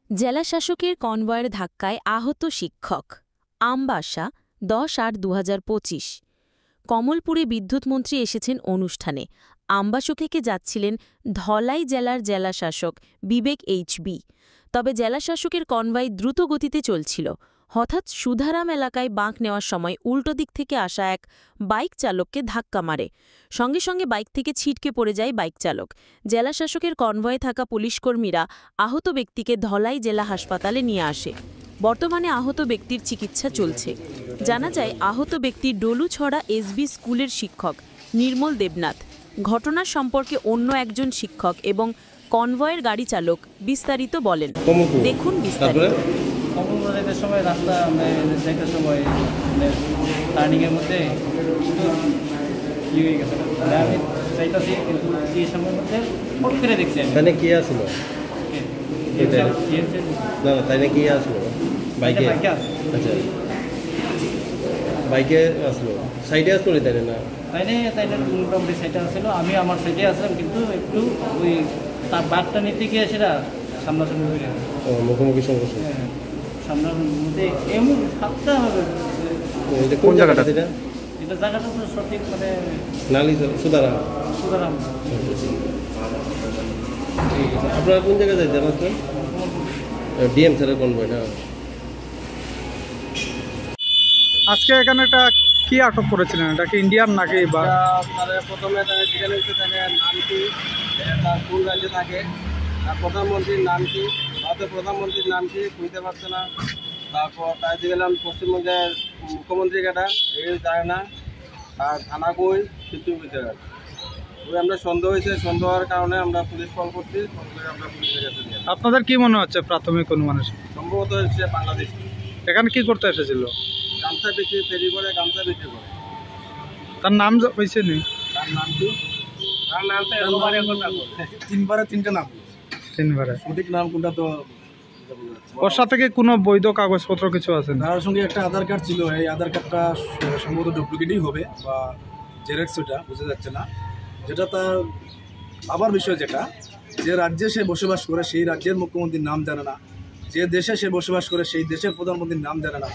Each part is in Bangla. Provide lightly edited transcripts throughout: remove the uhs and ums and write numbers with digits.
জেলাশাসকের কনভয়ের ধাক্কায় আহত শিক্ষক। আমবাসা 10/8/2025। কমলপুরে বিদ্যুৎমন্ত্রী এসেছেন অনুষ্ঠানে। আমবাসা থেকে যাচ্ছিলেন ধলাই জেলার জেলাশাসক বিবেক এইচবি। তবে জেলাশাসকের কনভয় দ্রুত গতিতে চলছিল। হঠাৎ সুধারাম এলাকায় বাঁক নেওয়ার সময় উল্টো দিক থেকে আসা এক বাইক চালককে ধাক্কা মারে। সঙ্গে সঙ্গে বাইক থেকে ছিটকে পড়ে যায় বাইক চালক। জেলাশাসকের কনভয়ে থাকা পুলিশকর্মীরা আহত ব্যক্তিকে ধলাই জেলা হাসপাতালে নিয়ে আসে। বর্তমানে আহত ব্যক্তির চিকিৎসা চলছে। জানা যায় আহত ব্যক্তি ডলুছড়া এসবি স্কুলের শিক্ষক নির্মল দেবনাথ। ঘটনার সম্পর্কে অন্য একজন শিক্ষক এবং কনভয়ের গাড়ি চালক বিস্তারিত বলেন। দেখুন বিস্তারিত। কমলপুরের সময় রাস্তা যাইতে সময় টার্নিংয়ের মধ্যে হয়ে গেছে, আমি যাইতেছি কিন্তু এই সময়ের মধ্যে ফট করে দেখছি। তাই কি আসলো? তাই না কি আসলো? বাইকে আচ্ছা, বাইকে আসলো, সাইডে আসলো তাই না? তাই না মোটামুটি সাইডে আসলো, আমি আমার সাইডে আসলাম কিন্তু একটু ওই তার বাঘটা নিতে গিয়ে সেটা সামনাসামনি হয়ে গেছে। মুখোমুখি সংঘর্ষ সামনের মধ্যে এমন সাতটা হবে। কোন জায়গাটা? এটা জায়গাটা তো সঠিক মানে নালি সুধারাম। আপনারা কোন জায়গায় যাইতে আসলেন? ডিএম স্যারের কনভয় না? আজকে এখানে একটা কি আটক করেছিলেন? এটা কি ইন্ডিয়ান নাকি? প্রথমে নাম কি, তার কোন রাজ্যে থাকে, আর প্রধানমন্ত্রীর নাম কি, ভারতের প্রধানমন্ত্রীর নাম কি বুঝতে পারছে না। তারপর তাই গেলাম পশ্চিমবঙ্গের মুখ্যমন্ত্রী কেটা এই জানে না, আর থানা কই কিছু বুঝতে পারে। ওই আমরা সন্দেহ হয়েছে, সন্দেহ হওয়ার কারণে আমরা পুলিশ কল করছি, কল করে আমরা পুলিশের কাছে দিই। আপনাদের কি মনে হচ্ছে প্রাথমিক অনুমানের? সম্ভবত হচ্ছে বাংলাদেশ। এখানে কি করতে এসেছিল? গামছা বিক্রি, ফেরি করে গামছা বিক্রি করে। তার নাম হয়েছে নি? তার নাম কি? তার নাম তো তিনবারে তিনটে নাম। তিনবারে সঠিক নাম কোনটা তো? ওর সাথে কি কোনো বৈধ কাগজপত্র কিছু আছে? তার সঙ্গে একটা আধার কার্ড ছিল, এই আধার কার্ডটা সম্ভবত ডুপ্লিকেটই হবে বা জেরক্স, ওটা বোঝা যাচ্ছে না। যেটা তার আবার বিষয়, যেটা যে রাজ্যে সে বসবাস করে সেই রাজ্যের মুখ্যমন্ত্রীর নাম জানে না, যে দেশে সে বসবাস করে সেই দেশের প্রধানমন্ত্রীর নাম জানে না,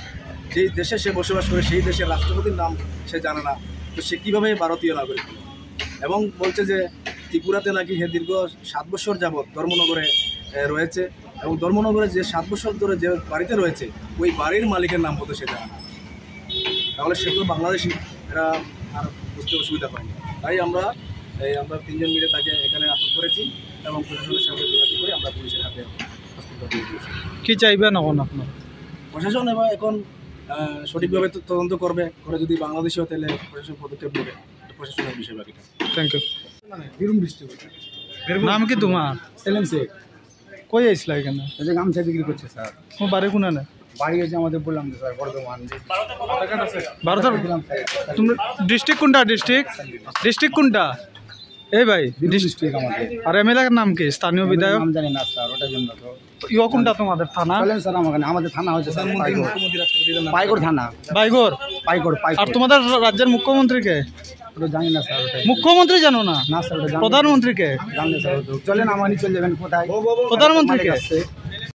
যেই দেশে সে বসবাস করে সেই দেশের রাষ্ট্রপতির নাম সে জানে না, তো সে কীভাবে ভারতীয় নাগরিক? এবং বলছে যে ত্রিপুরাতে নাকি সে দীর্ঘ 7 বছর যাবৎ ধর্মনগরে রয়েছে, এবং ধর্মনগরে যে 7 বছর ধরে যে বাড়িতে রয়েছে ওই বাড়ির মালিকের নাম হতো সে জানে না। তাহলে সে তো বাংলাদেশি, এরা আর বুঝতে অসুবিধা পায়নি। তাই আমরা 3জন মিলে তাকে এখানে আটক করেছি এবং প্রশাসনের সাথে যোগাযোগ করে আমরা পুলিশের হাতে হস্তান্তর দিয়ে দিয়েছি। কি চাইবেন এখন আপনার? প্রশাসন এবার এখন সঠিকভাবে তদন্ত করবে, করে যদি বাংলাদেশি হয় তাহলে প্রশাসন পদক্ষেপ নেবে, প্রশাসনের বিষয় বাকিটা। Thank you. বীরভূম ডিস্ট্রিক্ট। নাম কি তোমার? সেলিম শেখ। কই আসলা এখানে? এই যে গামছা বিক্রি করছে স্যার। তোমার বাড়ি কোনা না? বাড়ি হয়েছে আমাদের, বললাম তো স্যার, বর্ধমান। ভারতের তুমি ডিস্ট্রিক্ট কোনটা? ডিস্ট্রিক্ট কোনটা? এই ভাই ডিস্ট্রিক্ট আমাদের। আর এমএলএ এর নাম কি? স্থানীয় বিধায়ক নাম জানি না স্যার, ওটার জন্য তো। ইও কোনটা তোমাদের থানা? বলেন স্যার, আমাদের থানা হচ্ছে স্যার পাইগড় থানা। পাইগড়। আর তোমাদের রাজ্যের মুখ্যমন্ত্রী কে? ওটা জানি না স্যার। মুখ্যমন্ত্রী জানো না? না স্যার, ওটা প্রধানমন্ত্রী কে? জানলে স্যার চলেন, আমারই চলে যাবেন। কোথায় প্রধানমন্ত্রী কে?